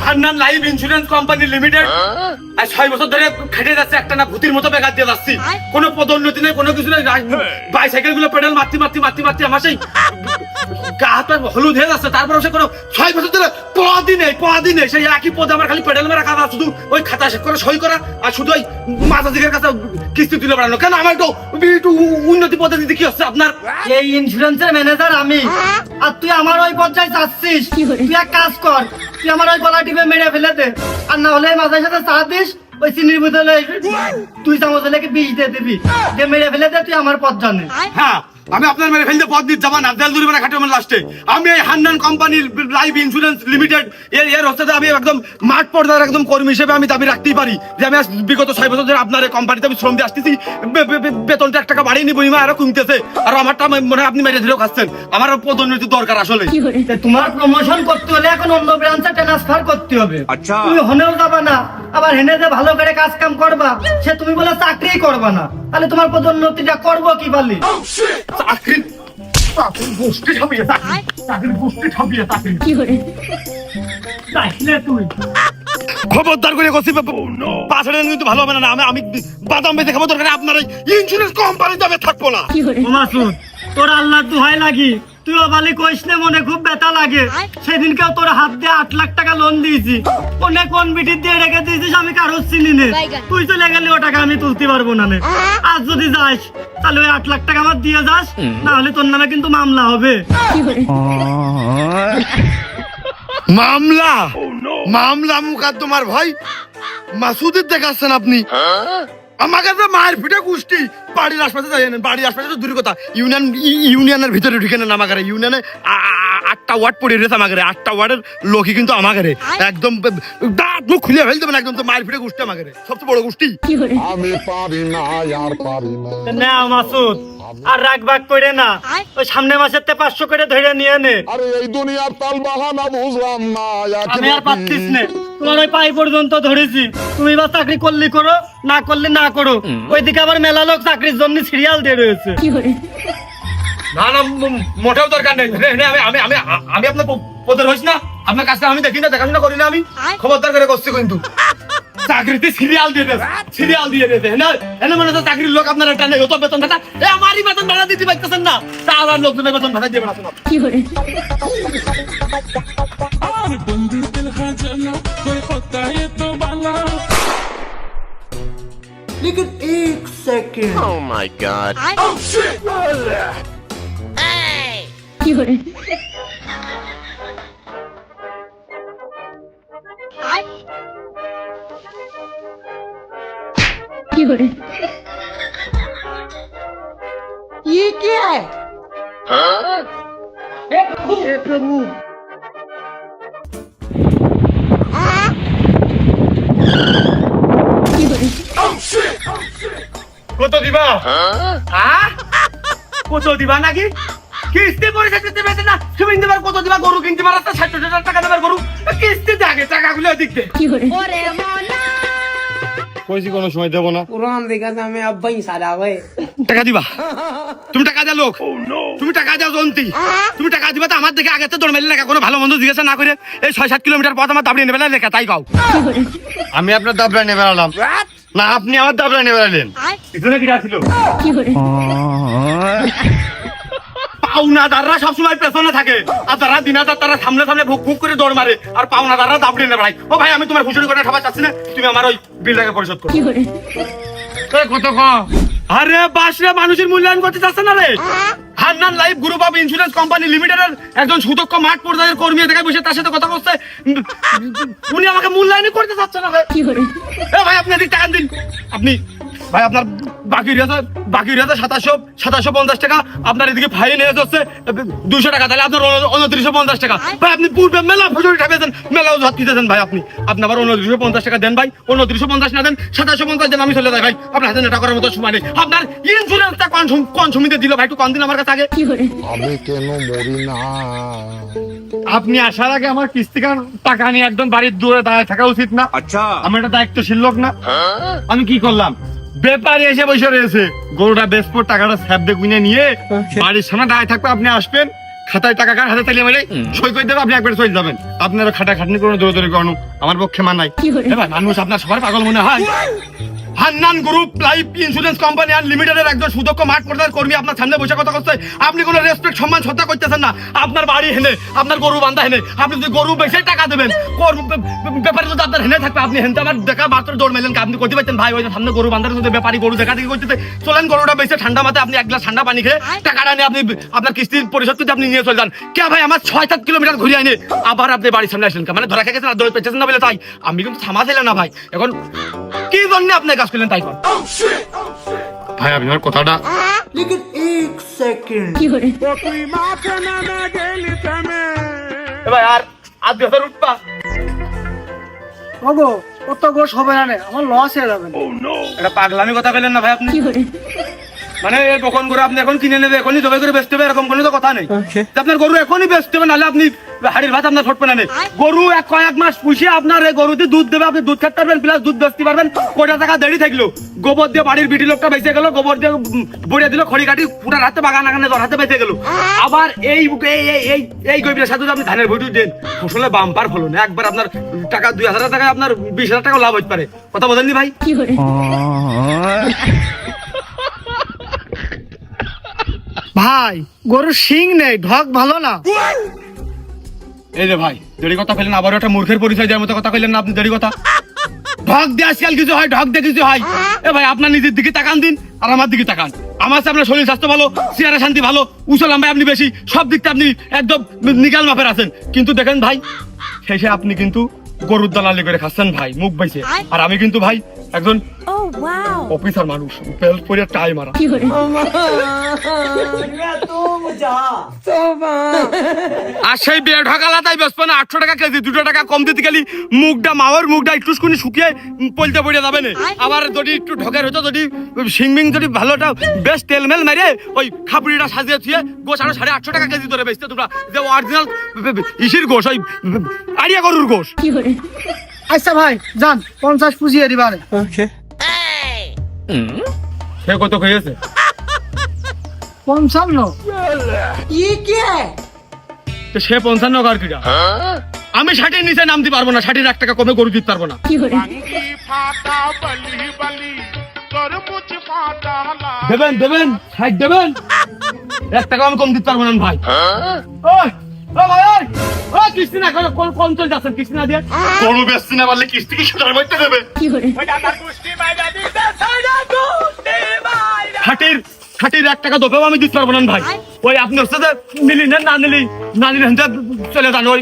Hannan life insurance company limited আর 6 বছর ধরে খেটে যাচ্ছে, একটা না ভূতির মতো বেকার দিয়ে যাচ্ছি, কোনো পদোন্নতি নেই, কোনো কিছু নেই। বাইসাইকেল গুলো পেডাল মারতে মারতে মারতে মারতে আমার সেই গা হাত পা হলুদ হয়ে যাচ্ছে। তারপরে সে কোনো 6 বছর ধরে পদই নেই, সেই একই পদে আমার খালি পেডাল মারা কাজ, শুধু ওই খাতা করে সই করা আর শুধু ওই মাঝাদিকের কাছে কিস্তি তুলে বেড়ানো। কেন আমার একটু উন্নতি পদে দিতে কি হচ্ছে আপনার? এই ইন্স্যুরেন্সের ম্যানেজার আমি, আর তুই আমার ওই পর্যায়ে যাচ্ছিস। তুই এক কাজ কর, তুই আমার ওই গলা টিপে মেরে ফেলে দে, আর না হলে মাঝের সাথে চা দিস, ওই চিনির বোতলে 2 চামচ লেগে বিষ দিয়ে দিবি, যে মেরে ফেলে দে, তুই আমার পথ জানে। হ্যাঁ, আমি আপনার মেরে ফেলতে পদ দিতে যাবো না, জেল জরিমানা খাটাবো লাস্টে। আমি এই হান্নান কোম্পানির লাইফ ইন্স্যুরেন্স লিমিটেড এর হচ্ছে আমি একদম মাঠ পর্যায়ের একদম কর্মী হিসেবে আমি দাবি রাখতেই পারি যে আমি বিগত 6 বছর ধরে আপনার এই কোম্পানিতে আমি শ্রম দিয়ে আসতেছি। বেতনটা 1 টাকা বাড়িয়ে নি, বইমা আরো কমতেছে, আর আমারটা মনে হয় আপনি মেরে ধরেও খাচ্ছেন। আমার পদোন্নতি দরকার আসলে। তোমার প্রমোশন করতে হলে এখন অন্য ব্রাঞ্চে ট্রান্সফার করতে হবে। আচ্ছা, তুমি হনেও যাবা না, আবার হেনে যে ভালো করে কাজ কাম করবা, সে তুমি বলে চাকরিই করবা না, তাহলে তোমার পদোন্নতিটা করবো কি বলি? চাকরির গোষ্ঠী ছাপিয়ে তুই খবরদার করে করছি, পাঁচড়ে কিন্তু ভালো হবে না। আমি বাদাম বেঁচে খাবো, দরকার আপনার ইন্স্যুরেন্স কোম্পানিতে আমি থাকবো না। মাসুদ, তোর আল্লাহ দোহাই লাগি, তুই অবালি কইস না, মনে খুব ব্যথা লাগে। সেদিনকেও তোর হাত দিয়ে 8 লাখ টাকা লোন দিয়েছি, অনেক কোন বিটির দিয়ে রেখে দিয়েছিস, আমি কারো চিনি নে। তুই চলে গেলে ও টাকা আমি তুলতে পারবো না। আজ যদি যাস তাহলে ওই 8 লাখ টাকা আমার দিয়ে যাস, না হলে তোর নামে কিন্তু মামলা হবে। মামলা মুকদ্দমার ভাই মাসুদের দেখাচ্ছেন আপনি? আমাকে তো মায়ের পিঠে গোষ্ঠী বাড়ির আশপাশে যাই না, বাড়ির আশপাশে তো দূরের কথা, ইউনিয়নের ভিতরে ঢুকে নেন আমাকে। ইউনিয়নে 8টা ওয়ার্ড পড়ে রয়েছে আমাকে, 8টা ওয়ার্ডের লোকই কিন্তু আমাকে একদম দাঁত মুখ খুলে ফেলতে হবে না, একদম তো মায়ের পিঠে গোষ্ঠী আমাকে, সবচেয়ে বড় গোষ্ঠী। আমি পারি না আর পারি না। না মাসুদ, আর রাগ বাগ করে না, ওই সামনে মাসের 500 করে ধরে নিয়ে নে। আরে এই দুনিয়ার তাল বাহানা বুঝলাম না। আমি আর পাচ্ছিস না, তোমার ওই পাই পর্যন্ত ধরেছি। তুমি বা চাকরি করলে করো, না করলে না করো। ওইদিকে আবার মেলা লোক চাকরির জন্য সিরিয়াল দিয়ে রয়েছে। না না, মোটেও দরকার নেই। আমি আপনার পদের হইস না, আপনার কাজটা আমি দেখি না, দেখাশোনা করি না। আমি খবরদার করে করছি কিন্তু চাকরিতে সিরিয়াল দিয়ে দিতে না, এনে মনে হচ্ছে চাকরির লোক আপনার একটা নেই, অত বেতন ভাতা আমারই বেতন ভাড়া দিতে পারতেছেন না, তা আর লোকজনের বেতন ভাড়া দিয়ে বেড়াচ্ছেন। लेकिन 1 सेकंड। oh my god, ये क्या है? हे प्रभु, কত দিবা? কত দিবা নাকি? কিস্তি পয়সা দিতে পারছে না, তুমি দেবার কত দিবা? গরু কিনতে পারছ 60,000 টাকা দেবার গরু, কিস্তি আগে টাকাগুলো দিতে কইছি কোনো সময় দেব না। कुरान देखा था मैं अब वही सारा हुए টাকা দিবা? তুমি টাকা দেয়া লোক, তুমি টাকা দেওয়া জন্তি, তুমি টাকা দিবা তো আমার দেখে আগে তো দৌড় মেলে লেখা, কোনো ভালো মন্দ জিজ্ঞাসা না করে এই 6-7 কিলোমিটার পথ আমার দাবড়িয়ে নেবে না লেখা, তাই কাও। আমি আপনার দাবড়া নেবে আলাম না, আপনি আমার দাবড়া নেবে আলেন। পিছনে কি ছিল? পাওনাদাররা সবসময় পেছনে থাকে, আর যারা দিনাদার তারা সামনে সামনে ভুক ভুক করে দৌড় মারে, আর পাওনাদাররা দাবড়িয়ে নেবে। ভাই ও ভাই, আমি তোমার ফুসুরি করে খাবার চাচ্ছি না, তুমি আমার ওই বিলটাকে পরিশোধ করো। কত কম? আরে বাসরে মানুষের মূল্যায়ন করতে চাচ্ছে না রে। Hannan life group of insurance company লিমিটেডের একজন সুদক্ষ মাঠ পর্যায়ের কর্মী এদিকে বসে তার সাথে কথা বলছে, উনি আমাকে মূল্যায়ন করতে চাচ্ছে না ভাই। ভাই আপনি এদিক টাকা দিন, আপনি ভাই আপনার বাকি রয়েছে 2750 টাকা, আপনার এদিকে ফাইন হয়ে যাচ্ছে 200 টাকা, তাহলে আপনার 2950 টাকা। ভাই আপনি পূর্বে মেলা ফুজুরি ঠাপিয়েছেন, মেলা ওজাত দিতেছেন ভাই, আপনি আবার 2950 টাকা দেন ভাই। 2950 না দেন 2750 দেন, আমি চলে যাই ভাই, আপনার হাতে নেটা করার মতো সময় নেই। আপনার ইন্স্যুরেন্সটা কনসুমিতে দিল ভাই, একটু কম দিন আমার কাছে আগে। আমি কেন মরি না? আপনি আসার আগে আমার কিস্তিকার টাকা নিয়ে একদম বাড়ির দূরে দাঁড়িয়ে থাকা উচিত না? আচ্ছা, আমি একটা দায়িত্বশীল লোক না? আমি কি করলাম, ব্যাপারী এসে বসে রয়েছে, গরুটা বেচবো, টাকাটা স্যাপ দিয়ে গুনে নিয়ে বাড়ির সামনে দাঁড়িয়ে থাকবে, আপনি আসবেন খাতায় টাকা কার হাতে তালিয়ে মেরে সই করে দেবে, আপনি একবার সই যাবেন। আপনারা খাটাখাটনি কোনো দৌড়দৌড়ি করানো আমার পক্ষে মানায়। এ ভাই, মানুষ আপনার সবার পাগল মনে হয়? Hannan group life insurance company আনলিমিটেডের একজন সুদক্ষ মাঠ পর্যায়ের কর্মী আপনার সামনে বসে কথা করছে, আপনি কোনো রেসপেক্ট সম্মান শ্রদ্ধা করতেছেন না। আপনার বাড়ি হেনে, আপনার গরু বান্ধা হেনে, আপনি যদি গরু বেশি টাকা দেবেন, ব্যাপারে যদি আপনার হেনে থাকবে, আপনি হেনতে আমার দেখা মাত্র দৌড় মেলেন, আপনি করতে পারতেন ভাই ওই যে সামনে গরু বান্ধার যদি ব্যাপারী গরু দেখা দেখি করতেছে, চলেন গরুটা বেশি ঠান্ডা মাথায় আপনি এক গ্লাস ঠান্ডা পানি খেয়ে টাকাটা নিয়ে আপনি আপনার কিস্তির পরিশোধ করতে আপনি নিয়ে চলে যান। কে ভাই, আমার 6-7 কিলোমিটার ঘুরে আইনে আবার আপনি বাড়ির সামনে আসলেন, মানে ধরা খেয়ে গেছেন আর দৌড় পেয়েছেন না বলে তাই আমি কিন্তু থামা ছিলেন না ভাই। এখন কি জন্য আপনি কাজ করলেন তাই কর ভাই, আপনি আমার কথাটা लेकिन एक सेकंड এ ভাই আর 2000 উঠবা। ওগো কত গোস হবে না রে, আমার লস হয়ে যাবে। এটা পাগলামি কথা বললেন না ভাই আপনি, মানে এই বকন গরু আপনি এখন কিনে নেবে, এখনই জবাই করে বেচতে হবে এরকম কোনো তো কথা নেই। যে আপনার গরু এখনই বেচতে হবে, নাহলে আপনি হাড়ির ভাত আপনার ফুটবে না। গরু কয়েক মাস পুষে আপনার এই গরুতে দুধ দেবে, আপনি দুধ খেতে পারবেন প্লাস দুধ বেচতে পারবেন। কোটা টাকা দেরি থাকলো, গোবর দিয়ে বাড়ির বিটি লোকটা বেঁচে গেল, গোবর দিয়ে বড়িয়ে দিল, খড়ি কাটি পুটার হাতে বাগান আগানে তোর হাতে বেঁচে গেল। আবার এই এই গরিবের সাথে যদি আপনি ধানের ভুটু দেন, ফসলে বাম্পার ফলন, একবার আপনার টাকা 2000 টাকা আপনার 20,000 টাকা লাভ হতে পারে। কথা বলেননি ভাই? ভাই গরুর শিং নেই, ঢক ভালো না। এই যে ভাই, দেরি কথা কইলেন, আবার একটা মূর্খের পরিচয় দেওয়ার মতো কথা কইলেন না আপনি। দেরি কথা ঢক দিয়ে আজকাল কিছু হয়, ঢক দিয়ে কিছু হয়। এ ভাই, আপনার নিজের দিকে তাকান দিন আর আমার দিকে তাকান। আমার কাছে আপনার শরীর স্বাস্থ্য ভালো, চেহারা শান্তি ভালো, উঁচু লম্বায় আপনি বেশি, সব দিকটা আপনি একদম নিগাল মাপের আছেন। কিন্তু দেখেন ভাই, শেষে আপনি কিন্তু গরুর দালালি করে খাচ্ছেন ভাই, মুখ বাইছে। আর আমি কিন্তু ভাই একজন অফিসার মানুষ, বেল্ট পরে টাই মারা। আর সেই বিয়ে ঢাকালা তাই বেসপো না 800 টাকা কেজি, 2 টাকা কম দিতে গেলি মুখটা মাওয়ার মুখটা একটু শুকিয়ে পলতে পড়ে যাবে না। আবার যদি একটু ঢকের হতো, যদি সিংমিং যদি ভালোটা বেশ তেলমেল মেরে ওই খাপুরিটা সাজিয়ে থুয়ে গোশ আরো 850 টাকা কেজি ধরে বেচতে তোমরা, যে অরিজিনাল ইসির গোশ, ওই আড়িয়া গরুর গোশ। আচ্ছা ভাই যান, 50 পুজিয়ে দিবারে। সে কত হয়েছে? 55। ये क्या है? সে 55 কার কিটা? আমি 60 এর নিচে নামতে পারবো না, 60 1 টাকা কমে গরু দিতে পারবো না। দেবেন দেবেন 60 দেবেন, 1 টাকা আমি কম দিতে পারবো না ভাই। ওই ও ভাই, ওই কিস্তি না করে কোন চল যাচ্ছেন? কিস্তি না দিয়ে গরু বেচতে না পারলে কিস্তি কি সুদার মধ্যে দেবে? খাটির 1 টাকা দোপেও আমি দিতে পারবো না ভাই। ওই আপনি হচ্ছে যে নিলি না, না নিলি চলে যান, ওই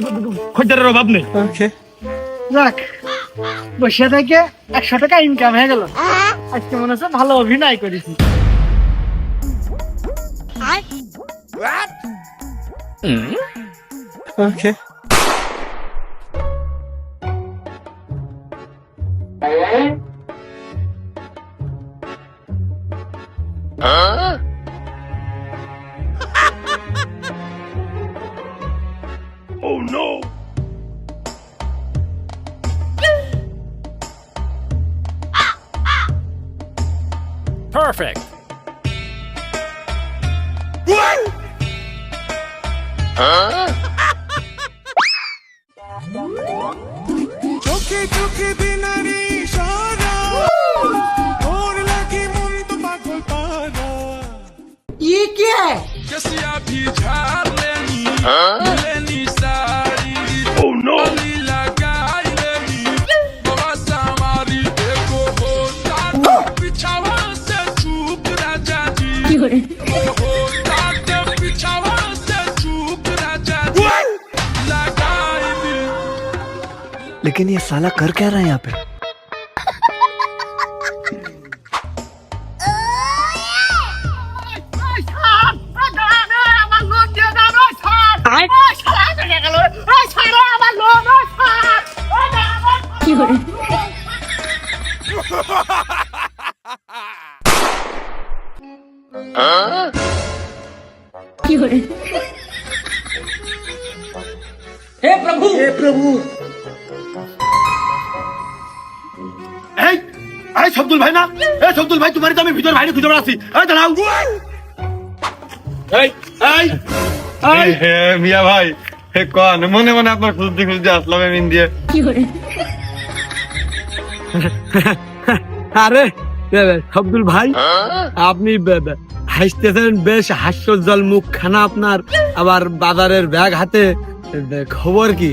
খদ্দেরের অভাব নেই। যাক, বসে থেকে 100 টাকা ইনকাম হয়ে গেল। আজকে মনে হচ্ছে ভালো অভিনয় করেছি। Perfect. চোখে চোখে দিনারি সারা ওর লাগি মন তো পাগল পারা ये क्या है? कसिया भी झाड़ लेनी लेनी सारी oh no लगाई लेनी बस हमारी देखो होता पिछावा से चूक राजा जी होता पिछावा से चूक राजा जी लगाई दी। लेकिन ये साला कर क्या रहा है यहाँ पे? हे प्रभु, हे प्रभु। এই এই শব্দুল ভাই না? এই শব্দুল ভাই, তোমারই তো আমি ভিতর বাইরে খুঁজে বেড়াচ্ছি। এই দাঁড়াও, এই এই মিয়া ভাই কন মনে মনে আপনার খুঁজতে খুঁজতে আসলাম এমন দিয়ে। আরে আব্দুল ভাই, আপনি হাসতেছেন, বেশ হাস্যজ্জ্বল মুখখানা আপনার, আবার বাজারের ব্যাগ হাতে, খবর কি?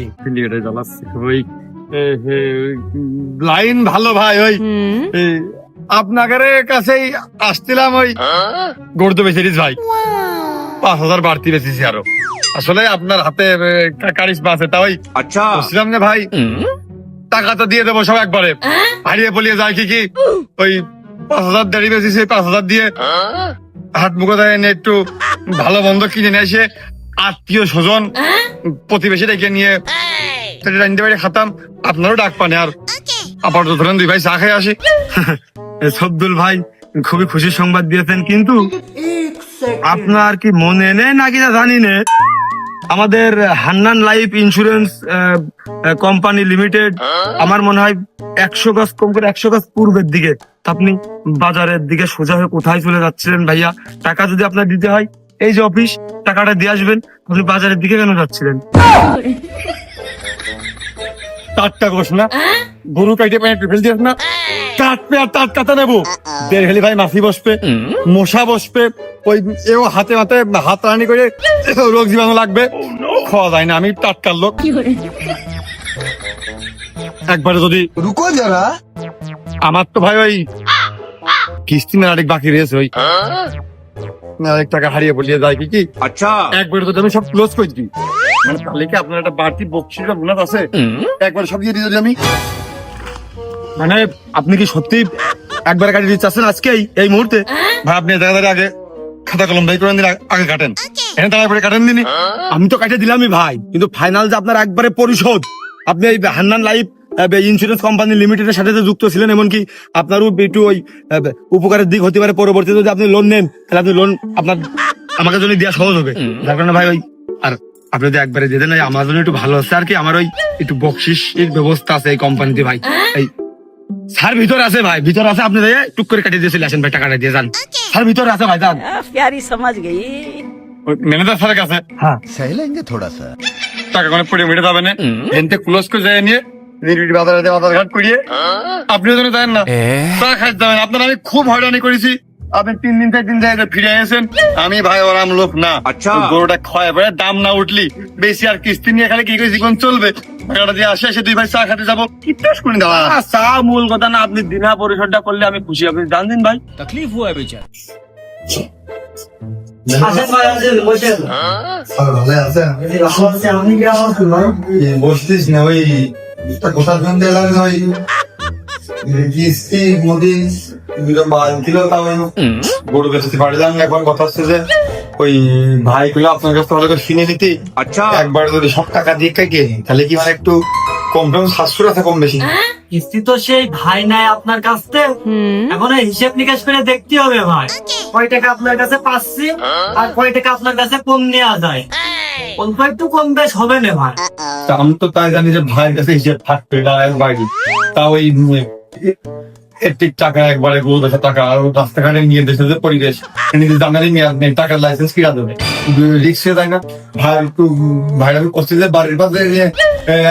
লাইন ভালো ভাই, ওই আপনাদের কাছেই আসছিলাম, ওই গড়তে বেশিস ভাই 5,000 বাড়তি বেশিছি আরো। আসলে আপনার হাতে কারিশমা আছে, তা ওই বলছিলাম যে ভাই টাকা তো দিয়ে দেবো সব একবারে, হারিয়ে পলিয়ে যায় কি ওই 5,000 দেড়ি বেশিছি, 5,000 দিয়ে হাত মুখে দেয় একটু ভালো বন্ধ কিনে নিয়ে এসে আত্মীয় স্বজন প্রতিবেশী ডেকে নিয়ে রান্ধতে বাড়ি খাতাম। আপনারও ডাক পানে, আর আপাতত ধরেন 2 ভাই চা খেয়ে আসি। আব্দুল ভাই খুবই খুশির সংবাদ দিয়েছেন, কিন্তু एक सेकंड আপনার কি মনে নেই নাকি না জানি না, আমাদের Hannan life insurance company limited, আমার মনে হয় 100 গজ কম করে 100 গজ পূর্বের দিকে। তা আপনি বাজারের দিকে সোজা হয়ে কোথায় চলে যাচ্ছিলেন ভাইয়া? টাকা যদি আপনার দিতে হয়, এই যে অফিস, টাকাটা দিয়ে আসবেন। আপনি বাজারের দিকে কেন যাচ্ছিলেন? টাটকা গোস না, গরু কাইটে পায়ে ফেল দিস না, কাটবে আর টাটকাতে নেবো। দেড় হেলি ভাই মাছি বসবে, মশা বসবে, ওই এও হাতে হাতে হাত রানি করে রোগ জীবাণু লাগবে, খাওয়া যায় না। আমি টাটকার লোক। একবারে যদি रुको जरा। আমার তো ভাই ওই কিস্তি না আরেক বাকি রয়েছে, ওই আরেক টাকা হারিয়ে বলিয়ে যায় কি আচ্ছা, একবারে যদি আমি সব ক্লোজ করে দিই, মানে তাহলে কি আপনার একটা বাড়তি বকশিস বা বোনাস আছে, একবারে সব দিয়ে দিই আমি। মানে আপনি কি সত্যি একবারে কাটিয়ে দিতে চাচ্ছেন আজকেই এই মুহূর্তে? ভাই আপনি দাঁড়িয়ে আগে খাতা কলম ভাই করে দিন, আগে কাটেন, এখানে তারপরে কাটেন দিনই। আমি তো কাটে দিলামই ভাই, কিন্তু ফাইনাল যে আপনার একবারে পরিশোধ। আপনি এই হান্নান লাইফ ইন্স্যুরেন্স কোম্পানি লিমিটেডের সাথে যে যুক্ত ছিলেন, এমনকি আপনারও একটু ওই উপকারের দিক হতে পারে পরবর্তীতে যদি আপনি লোন নেন, তাহলে আপনি লোন আপনার আমাকে জন্য দেওয়া সহজ হবে। যার কারণে ভাই ওই আর আপনি যদি একবারে দিয়ে দেন, আমার জন্য একটু ভালো হচ্ছে আর কি। আমার ওই একটু বকশিসের ব্যবস্থা আছে এই কোম্পানিতে ভাই। এই স্যার ভিতরে আছে ভাই, ভিতরে আছে, আপনি টুক করে কাটিয়ে দিয়েছিল, আসেন ভাই টাকাটা দিয়ে যান। স্যার ভিতরে আছে ভাই, যান। प्यारी समझ गई। ম্যানেজার স্যারের কাছে হ্যাঁ, सहलेंगे थोड़ा सा। টাকা কোনো পড়ে মেটে যাবে না, এনতে ক্লোজ করে যায় নিয়ে বাজারে বাজার ঘাট করিয়ে আপনিও যেন যায় না, চা খাইতে যাবেন। আপনার আমি খুব হয়রানি করেছি, আপনি 3 দিন 4 দিন যায় ফিরে এসেছেন। আমি ভাই ওরাম লোক না, আচ্ছা গরুটা ক্ষয় পড়ে দাম না উঠলি বেশি আর কিস্তি নিয়ে খালি কি করে জীবন চলবে? টাকাটা দিয়ে আসে, এসে 2 ভাই চা খেতে যাবো, কি টেস্ট করে দেওয়া। চা মূল কথা না, আপনি দিনা পরিশোধটা করলে আমি খুশি। আপনি জানেন ভাই, तकलीफ हुआ है बेचारा। আসেন ভাই, আসেন, বসেন। আমি কি আমার ভাই বসতিস না, ওই একটা কথা শুনতে এলাম, ওই কিস্তি মোদিন মাল দিল, তাও গরু বেঁচেতে পারলাম না। এখন কথা হচ্ছে যে ওই ভাই গুলো আপনার কাছে ভালো করে কিনে নিতে, আচ্ছা একবার যদি সব টাকা দিয়ে কেটে তাহলে কি মানে একটু কম কম 700 টাকা কম বেশি। কিস্তি তো সেই ভাই নাই আপনার কাছ থেকে, এখন এই হিসেব নিকাশ করে দেখতে হবে ভাই, কয় টাকা আপনার কাছে পাচ্ছি আর কয় টাকা আপনার কাছে কম নেওয়া যায়। অল্প একটু কম বেশ হবে না ভাই। তা আমি তো তাই জানি যে ভাইয়ের কাছে হিসেব থাকবে বাড়ি, তা ওই ঠিক টাকা একবারে গরু বেচা টাকা আর রাস্তাঘাটে নিয়ে দেশে যে পরিবেশ নিজের দামেরই মেয়াদ নেই, টাকার লাইসেন্স কিনা দেবে, রিক্সে তাই না ভাই? একটু ভাইরা করছে যে বাড়ির পাশে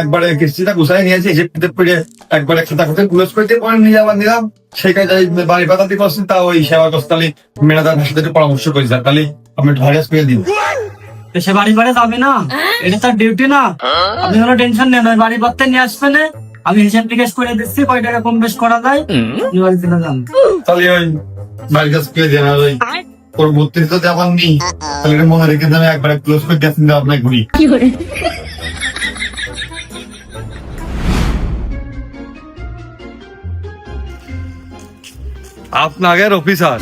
একবারে কিস্তিটা গুছাই নিয়েছে, হিসেব করে একবারে খাতা খাতে ক্লোজ করতে পরে নিয়ে যাবার নিলাম। সেই কাজে বাড়ির পাতাতে করছেন, তা ওই সেবা করছে, তাহলে ম্যানেজার সাথে একটু পরামর্শ করে যান, তাহলে আমি ভাইরাস পেয়ে দিন। সে বাড়ি বাড়ি যাবে না, এটা তার ডিউটি না। আপনি কোনো টেনশন নেন, ওই বাড়ি বাড়তে নিয়ে আসবে না, আমি হিসাব নিকাশ করে দিচ্ছি, কয় টাকা কম বেশ করা যায়। আপনি বাড়ি চলে যান। তাহলে ওই বাড়ির কাছে পেয়ে দেন, আর ওই পরবর্তীতে যদি আমার নেই তাহলে এটা মনে রেখে দেন, একবারে ক্লোজ করে দিয়েছেন আপনার ঘুরি। আপনাদের অফিসার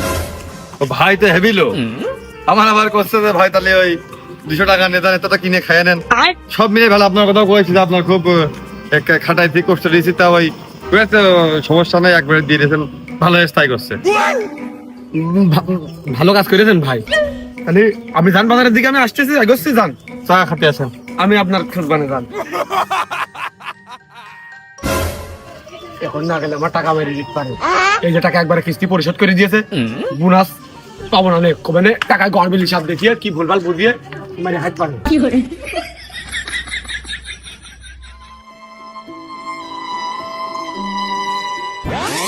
ভাই তো হেভি লোক, আমার আবার করছে যে ভাই তাহলে ওই 200 টাকা নেতা নেতা কিনে খেয়ে নেন। সব মিলে ভালো, আপনার কথা কয়েছি যে আপনার খুব খাটাই থেকে কষ্ট দিয়েছি, তা ওই সমস্যা নেই, একবারে দিয়ে দিয়েছেন, ভালো স্থায়ী করছে। ভালো কাজ করেছেন ভাই। তাহলে আমি যান বাজারের দিকে, আমি আসতেছি, এগোচ্ছি, যান চা খাতে আসেন, আমি আপনার খোঁজ বানে যান। এখন না গেলে আমার টাকা মেরে দিতে পারে। এই যে টাকা একবারে কিস্তি পরিশোধ করে দিয়েছে, বোনাস পাবো না, মানে টাকা গড়বিল হিসাব দেখিয়ে কি ভুলভাল বুঝিয়ে মানে হাত পারে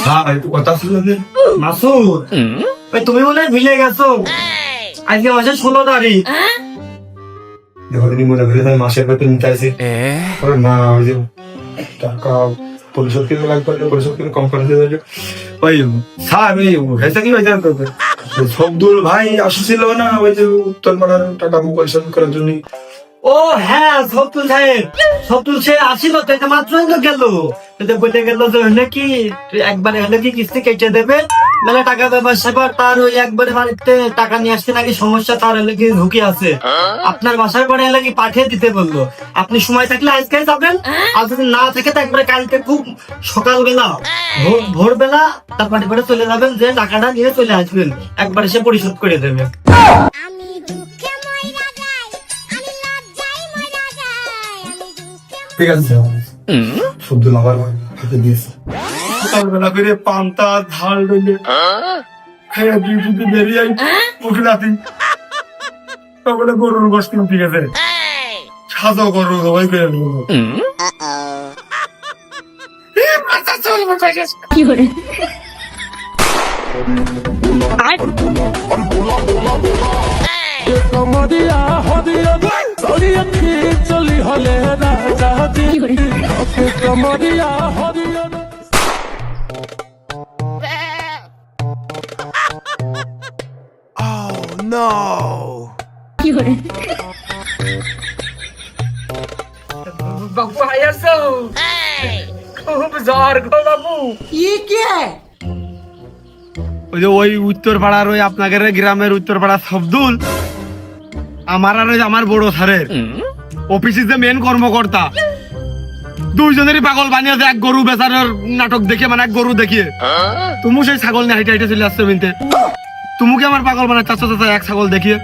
হ্যাঁ কথা শুনে মাসুদ ওই তুমি মনে হয় ভুলে গেছো আজকে মাসের 16 তারিখ দেখো তিনি মনে করে মাসের বেতন নিতে আসি না ওই যে টাকা পরিশোধ করে লাগবে পরিশোধ করে কম করে দিয়ে ওই স্যার ওই হয়েছে কি হয়েছে শব্দুল ভাই আসছিল না ওই যে উত্তরপাড়ার টাকা পরিশোধ করার জন্য ও হ্যাঁ সবতুল সাহেব সবতুল সে আসিল তো এটা মাত্রই তো গেল তো বলে গেল যে হলে কি একবারে হলে কি কিস্তি কেটে দেবে মানে টাকা দেবার সেবার তার ওই একবারে বাড়িতে টাকা নিয়ে আসতে নাকি সমস্যা তার হলে কি ঝুঁকি আছে আপনার বাসার পরে হলে কি পাঠিয়ে দিতে বললো আপনি সময় থাকলে আজকে যাবেন আর যদি না থাকে তো একবারে কালকে খুব সকালবেলা ভোরবেলা তার বাড়ি করে চলে যাবেন যে টাকাটা নিয়ে চলে আসবেন একবারে সে পরিশোধ করে দেবে আমি দুঃখে মইরা যাই আমি লজ্জায় মইরা যাই আমি দুঃখে ঠিক আছে শব্দুল আবার হাতে দিয়েছে সকালবেলা করে পান্তা ঝাল রইলে খাইয়া ডিউটিতে বেরিয়ে আই মুখে নাতি তারপরে গরুর গোষ্ঠী ঠিক আছে সাজো গরু সবাই করে নিব कमरिया हदिया चली अखी चली हले राजा जी कमरिया हदिया বাবু আইয়াছো খুব জ্বর গো বাবু ये क्या है ওই যে ওই উত্তর পাড়ার ওই আপনাদের গ্রামের উত্তর পাড়ার শব্দুল আমার আর ওই আমার বড় স্যারের অফিসে যে মেন কর্মকর্তা দুইজনেরই পাগল বানিয়েছে এক গরু বেচানোর নাটক দেখে মানে এক গরু দেখিয়ে তুমি সেই ছাগল নিয়ে হাইটে হাইটে চলে আসছো মিনতে তুমি কি আমার পাগল বানায় চাচ্ছ চাচা এক ছাগল দেখিয়ে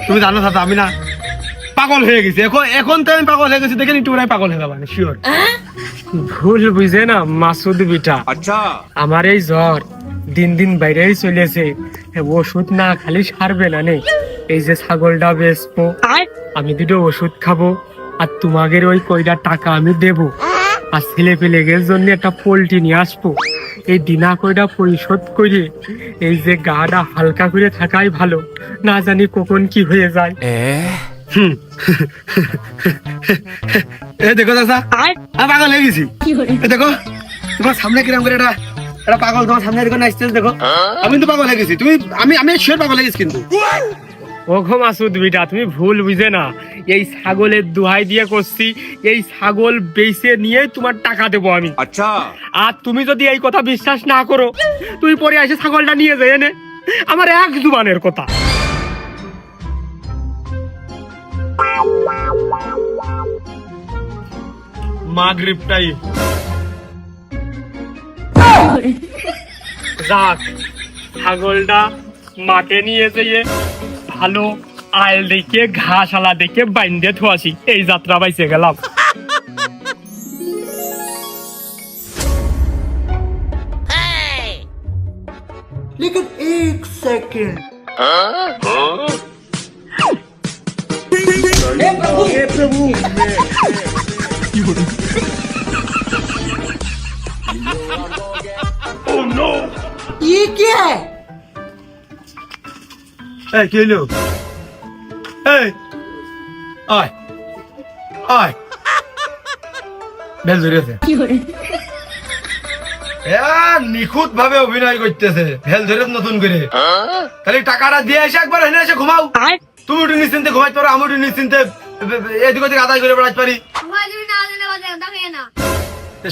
তুমি জানো চাচা আমি না পাগল হয়ে গেছি এখন তো আমি পাগল হয়ে গেছি দেখে একটু পাগল হয়ে যাবো শিওর ভুল বুঝে না মাসুদ বিটা আচ্ছা আমার এই জ্বর দিন দিন বাইরেই চলেছে ওষুধ না খালি সারবে না নে এই যে ছাগলটা বেচবো আমি দুটো ওষুধ খাবো আর তোমাদের ওই কয়টা টাকা আমি দেবো আর ছেলে পেলেগের জন্য একটা পোল্ট্রি নিয়ে আসবো এই দিনা কয়টা পরিশোধ করে এই যে গাটা হালকা করে থাকাই ভালো না জানি কখন কি হয়ে যায় এই দেখো চাচা আমি পাগল হয়ে গেছি এই দেখো তোমার সামনে কিরম করে এটা পাগল তোমার সামনে এরকম আসতেছে দেখো আমি তো পাগল হয়ে গেছি তুমি আমি শিওর পাগল হয়ে গেছি কিন্তু ও গো মাসুদ বিটা তুমি ভুল বুঝে না এই ছাগলের দোহাই দিয়ে করছি এই ছাগল বেচে নিয়ে তোমার টাকা দেবো আমি আচ্ছা আর তুমি যদি এই কথা বিশ্বাস না করো তুই পরে এসে ছাগলটা নিয়ে যাই এনে আমার এক জুবানের কথা মাগরিব টাইম যাক ছাগলটা মাঠে নিয়ে যেয়ে ভালো আইল দেখে ঘাসালা দেখে বাইন্দে থোয়াছি এই যাত্রা বাইছে গেলাম लेकिन एक सेकंड हे प्रभु ये क्या है এই কি হলো এই আয় আয় বেল ধরেছে নিখুঁত ভাবে অভিনয় করতেছে ভেল ধরে নতুন করে তাহলে টাকাটা দিয়ে এসে একবার এনে এসে ঘুমাও তুমি উঠে নিশ্চিন্তে ঘুমাইতে পারো আমি উঠে নিশ্চিন্তে এদিক ওদিক আদায় করে বেড়াতে পারি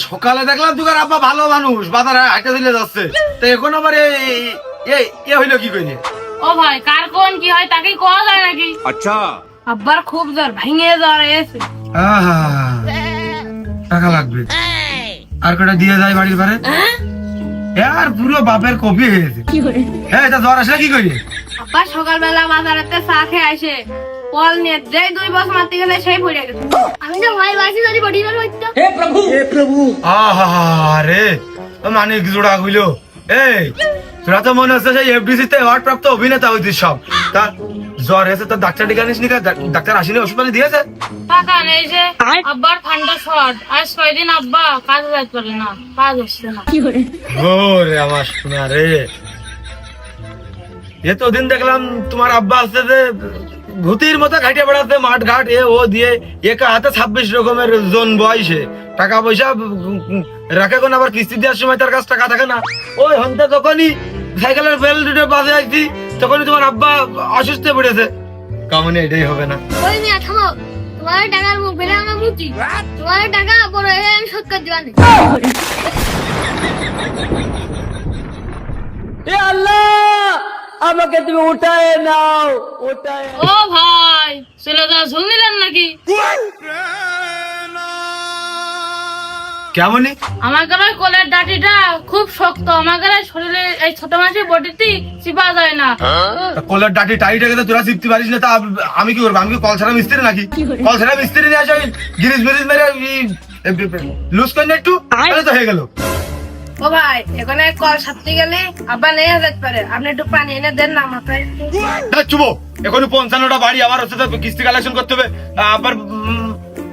সকালে দেখলাম তুই আব্বা ভালো মানুষ বাজারে হাঁটে চলে যাচ্ছে তো এখন আবার এ হইলো কি কইলে ও ভাই কার কোন কি হয় তাকে কোয়া যায় নাকি আচ্ছা আব্বার খুব জ্বর ভেঙে জ্বর এসে টাকা লাগবে আর কটা দিয়ে যায় বাড়ির ঘরে আর পুরো বাপের কপি হয়ে গেছে হ্যাঁ এটা জ্বর আসলে কি করি আব্বা সকালবেলা বাজারেতে চা খেয়ে আসে পল নিয়ে যেই 2 বছর মারতে গেলে সেই পড়ে গেছে আমি তো ভয় বাসি যদি বডি ধরে হইতো हे प्रभु আরে মানে কি জোড়া হইলো এই তোরা তো মনে হচ্ছে সেই এফডিসি তে অ্যাওয়ার্ড প্রাপ্ত অভিনেতা হইতিস সব তা জ্বর এসে তো ডাক্তার ডেকে আনিস নি কা? ডাক্তার আসেনি, ওষুধ পানি দিয়েছে? টাকা নেই যে, আব্বার ঠান্ডা শর্ট, আজ কয়দিন আব্বা কাজে যাইতে পারে না, কাজ হচ্ছে না। ওরে আমার সোনা রে, এতদিন দেখলাম তোমার আব্বা আসতে যে ভূতির মতো ঘাটে বেড়াতে মাঠ ঘাট এ ও দিয়ে, একা হাতে 26 রকমের জন বয়সে টাকা পয়সা রাখে, কোন আবার কিস্তি দেওয়ার সময় তার কাছে টাকা থাকে না। ওই হন্তে যখনই সাইকেলের বেল দুটো বাজে আসছি, তখনই তোমার আব্বা অসুস্থ পড়েছে। কামনে এটাই হবে না। ওই মিয়া থামো, তোমার টাকার মুখ বেড়ে আমার মুচি, তোমার টাকা বড় হয়ে আমি শোধ করে দিবানি। আমাকে তুমি উঠায় নাও, উঠায়। ও ভাই, চলে যাওয়া ঝুল নিলেন নাকি? কেমনই আমাদের ওই কোলের ডাটিটা খুব শক্ত, আমাদের এই শরীরে এই ছোট মাছের বডিতে চিপা যায় না। কলার ডাটি টাইট হয়ে গেছে, তোরা চিপতে পারিস না, তা আমি কি করবো? আমি কি কল ছাড়া মিস্ত্রি নাকি? কল ছাড়া মিস্ত্রি নিয়ে আসে গিরিজ মিরিজ মেরে লুজ করে একটু, তাহলে তো হয়ে গেল। ও ভাই, এখানে কল সারতে গেলে আবার নেই যেতে পারে, আপনি একটু পানি এনে দেন না মাথায়। চুবো, এখন 55টা বাড়ি আমার হচ্ছে, তো কিস্তি কালেকশন করতে হবে। আবার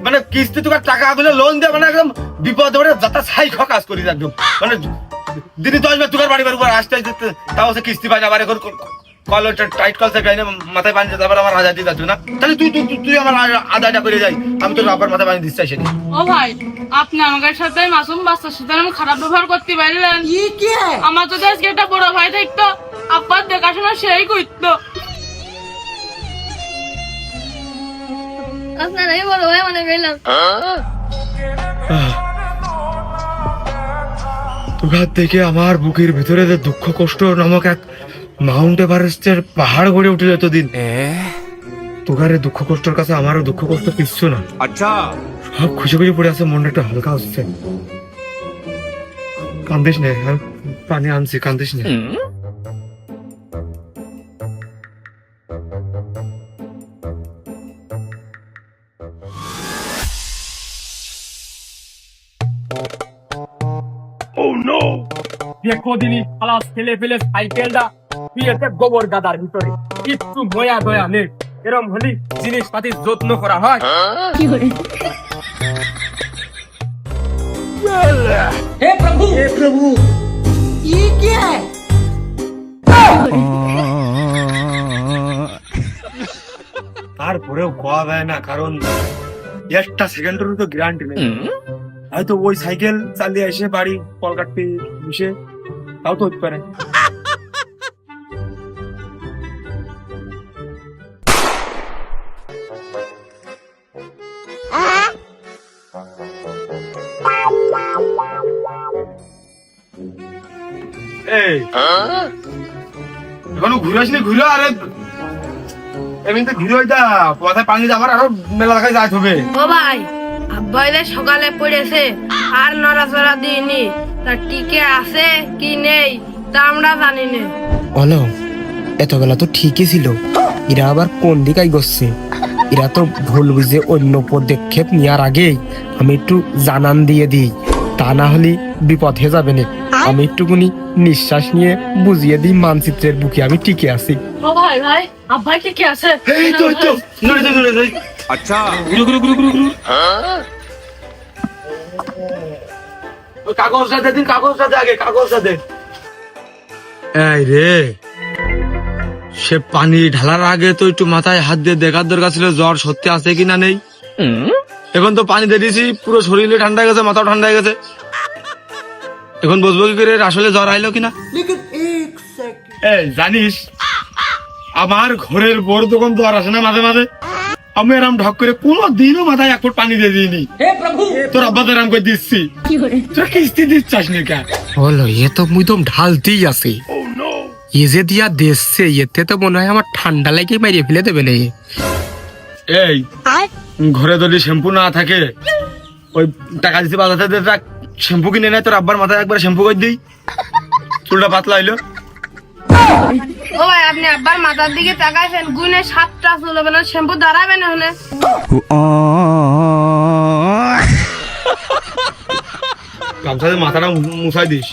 মানে কিস্তি তোকে টাকা গুলো লোন দেবে, মানে একদম বিপদ মানে যাতা ছাই কাজ করি একদম, মানে দিনে 10 বার তোর বাড়ি বাড়ি আসতে আসতে তাও সে কিস্তি পাই না। আবার এখন কল টাইট কল থেকে মাথায় পানি দিতে, আবার আমার আদায় দিতে যাচ্ছ না, তাহলে তুই আমার আদায়টা করে যাই, আমি তোর আবার মাথায় পানি দিতে চাই সেটা। ও ভাই, আপনি আমাদের সাথে মাসুম বাচ্চার সাথে আমি খারাপ ব্যবহার করতে পারলেন। ये क्या है? আমার যদি আজকে একটা বড় ভাই থাকতো, আব্বার দেখাশোনা সেই করতো। আপনার এই বড় ভাই মনে করলাম। তোর দেখে আমার বুকের ভিতরে যে দুঃখ কষ্ট নামক এক মাউন্ট এভারেস্টের পাহাড় গড়ে উঠে এতদিন, তোকারে দুঃখ কষ্টের কাছে আমারও দুঃখ কষ্ট কিচ্ছু না। আচ্ছা, সব খুশি খুশি পড়ে আছে, মনটা একটু হালকা হচ্ছে। কান্দিস নে, আমি পানি আনছি, কান্দিস নে। দেখো দিনি খালাস ফেলে ফেলে সাইকেলটা পিয়েছে গোবর গাদার ভিতরে, একটু ময়া দয়া নেই। এরম হলি জিনিসপাতির যত্ন করা হয়। हे प्रभु ये क्या है? তারপরেও কোয়া যায় না, কারণ একটা সেকেন্ডেরও তো গ্যারান্টি নেই। হয়তো ওই সাইকেল চালিয়ে এসে বাড়ি কলকাটতে বসে, তাও তো হতে পারে। এই এখনো ঘুরে আসলে ঘুরে, আরে এমনিতে ঘুরে ওইটা পথে পানি আমার আরো মেলা দেখায় যাইতে হবে। ও ভাই, আব্বা এদের সকালে পড়েছে আর নড়াচড়া দিইনি, তা টিকে আছে কি নেই তা আমরা জানি না। বলো, এতবেলা তো ঠিকই ছিল, এরা আবার কোন দিকে গেছে? এরা তো ভুল বুঝে অন্য পদক্ষেপ নেওয়ার আগেই আমি একটু জানান দিয়ে দিই, তা না হলে বিপদ হয়ে যাবে না। আমি একটুকুনি নিঃশ্বাস নিয়ে বুঝিয়ে দিই মানচিত্রের বুকে আমি টিকে আছি। ও ভাই ভাই, আব্বাই টিকে আছে। এই তো এই তো, নড়ে যাই নড়ে যাই। আচ্ছা, গুরু গুরু গুরু গুরু গুরু। ওই কাগজটা দে দিন, কাগজটা দে আগে, কাগজটা দে। এই রে, সে পানি ঢালার আগে তো একটু মাথায় হাত দিয়ে দেখার দরকার ছিল জ্বর সত্যি আছে কিনা নেই। এখন তো পানি দিয়ে দিয়েছি, পুরো শরীরে ঠান্ডা হয়ে গেছে, মাথাও ঠান্ডা হয়ে গেছে। এখন বুঝবো কি করে আসলে জ্বর আইলো কিনা? लेकिन एक सेकंड। এই জানিস, আমার ঘরের বড় দোকান তো আর আসে না মাঝে মাঝে, আমি এরম ঢক করে কোনোদিনও মাথায় 1 ফুট পানি দিয়ে দিইনি। তোর আব্বা তো এরম করে দিচ্ছি, তোরা কিস্তি দিচ্ছাস নি কেন? বলো, এ তো মুদম ঢালতেই আছে। এ যে দিয়া দেখছে, এতে তো মনে হয় আমার ঠান্ডা লেগে মেরে ফেলে দেবে না। এই ঘরে যদি শ্যাম্পু না থাকে, ওই টাকা দিচ্ছি বাজাতে দে, শ্যাম্পু কিনে নেয়, তোর আব্বার মাথায় একবার শ্যাম্পু করে দিই, চুলটা পাতলা হইলো। ও ভাই, আপনি আব্বার মাথার দিকে তাকাইছেন, গুনে 7টা চুল হবে না, শ্যাম্পু দাঁড়াবে না হলে। গামছা দিয়ে মাথাটা মুছাই দিস।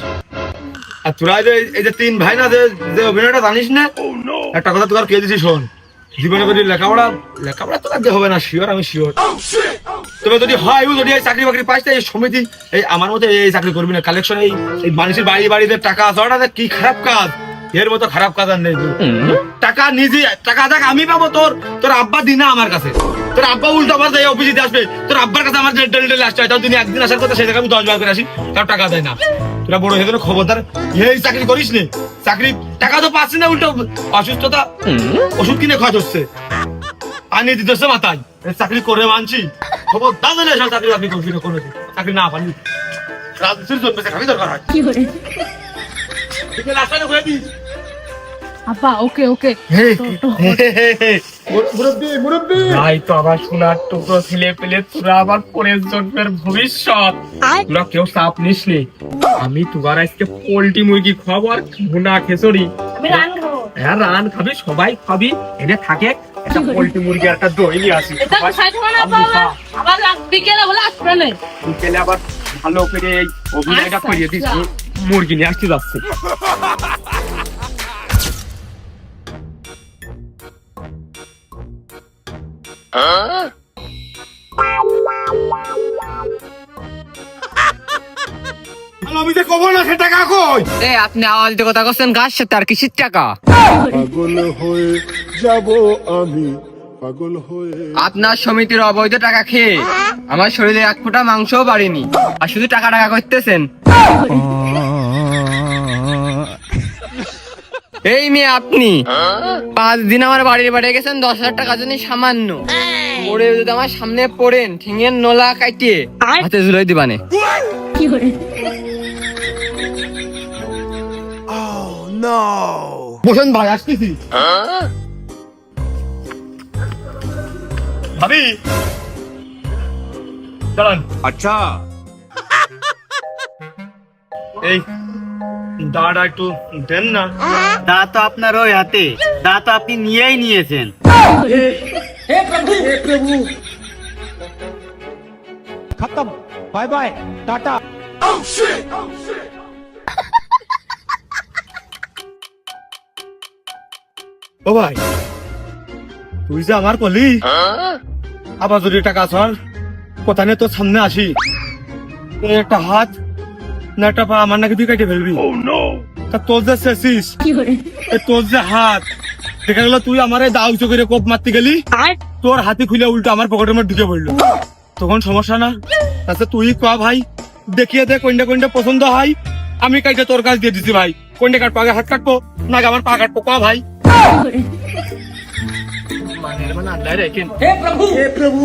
আর তোরা এই যে 3 ভাই না, যে অভিনয়টা জানিস না, একটা কথা তোর কে দিছি শোন, জীবনে যদি লেখাপড়া তো লাগতে হবে না, শিওর, আমি শিওর। তবে যদি হয় যদি এই চাকরি বাকরি পাইস এই সমিতি, এই আমার মতো এই চাকরি করবি না। কালেকশন এই মানুষের বাড়িতে টাকা আছে, কি খারাপ কাজ, এর মতো খারাপ কাজ আর নেই। টাকা নিজে টাকা দেখ আমি পাবো, তোর আব্বা দিনা আমার কাছে, তোর আব্বা উল্টো আবার যাই অফিসে আসবে, তোর আব্বার কাছে আমার ডেলি আসতে হয়, তাও তুমি একদিন আসার কথা, সেই জায়গায় আমি 10 বার করে আসি, তাও টাকা দেয় না। তোরা বড় হয়ে গেলে খবরদার এই চাকরি করিস নি। চাকরি টাকা তো পাচ্ছি না, উল্টো অসুস্থতা ওষুধ কিনে খাওয়া হচ্ছে, আনিয়ে দিতে হচ্ছে মাথায়। চাকরি করে মানছি, খবরদার জানি এসব চাকরি বাকরি করবি না, কোনো চাকরি না পারবি রাজনীতির জন্য চাকরি দরকার হয়। রাস্তাটা ঘুরে দিস। আব্বা ওকে ওকে ভাই তো আবার সোনার টুকরো ছেলে পেলে, তোরা আবার পরের জন্মের ভবিষ্যৎ, তোরা কেউ চাপ নিস নি। আমি তোমার আজকে পোল্ট্রি মুরগি খাবো আর ভুনা খিচুড়ি। হ্যাঁ রান খাবি, সবাই খাবি, এনে থাকে একটা পোল্ট্রি মুরগি আর একটা দই নিয়ে আসি। আবার বিকেলে বলে আসবে না। বিকেলে আবার ভালো করে এই অভিনয়টা করিয়ে দিস, মুরগি নিয়ে আসতে যাচ্ছে। আমি যে কব না সে টাকা কই? আপনি আওয়াজ দিয়ে কথা করছেন, গাছ তার কিসির টাকা? পাগল হয়ে যাব আমি, পাগল হয়ে। আপনার সমিতির অবৈধ টাকা খেয়ে আমার শরীরে 1 ফোঁটা মাংসও বাড়েনি, আর শুধু টাকা টাকা করতেছেন। এই মেয়ে আপনি 5 দিন আমার বাড়ির বাড়ি গেছেন 10,000 টাকা জন্য সামান্য, পড়ে যদি আমার সামনে পড়েন ঠিঙের নোলা কাটিয়ে হাতে ঝুলাই দিবানে। বসেন ভাই, আসতেছি। ভাবি দাঁড়ান। আচ্ছা এই দাঁড়া একটু দেন না। দা তো আপনার ওই হাতে, দা তো আপনি নিয়েই নিয়েছেন। हे प्रभु खत्म, बाय बाय, टाटा। ও ভাই, তুই যে আমার কলি, আবার যদি টাকা ছড় কথা নিয়ে তোর সামনে আসি, এই একটা হাত না একটা পা আমার নাকি তুই কেটে ফেলবি। তা তোর যে শেষিস, তোর যে হাত দেখা গেল তুই আমার দাও উঁচু করে কোপ মারতে গেলি, তোর হাতি খুলে উল্টো আমার পকেটের মধ্যে ঢুকে পড়লো, তখন সমস্যা না? আচ্ছা তুই ক ভাই, দেখিয়ে দে কোনটা কোনটা পছন্দ হয়, আমি কাইটে তোর কাজ দিয়ে দিচ্ছি ভাই। কোনটা কাটবো, আগে হাত কাটবো না আমার পা কাটবো, ক ভাই? हे प्रभु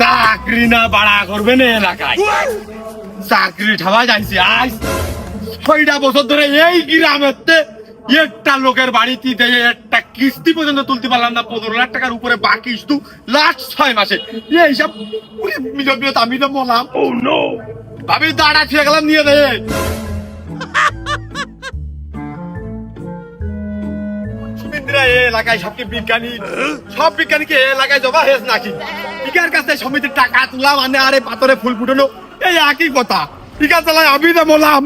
চাকরি না বাড়া করবে না এলাকায়, চাকরি ঠাবা যাইছি আজ 6টা বছর ধরে এই গ্রামেতে একটা লোকের বাড়িতে একটা কিস্তি পর্যন্ত তুলতে পারলাম না। 15 লাখ টাকার উপরে বাকি শুধু লাস্ট 6 মাসে। এইসব মিলিয়ে আমি তো বললাম ভাবি দাঁড়া ছিঁড়ে গেলাম, নিয়ে দে। এলাকায় সবকে বিজ্ঞানী, সব বিজ্ঞানীকে এলাকায় জমা হেস নাকি? টিকার কাছে সমিতির টাকা তুলা মানে আরে পাথরে ফুল ফুটানো, এই একই কথা। টিকা চালায় আমি তো বললাম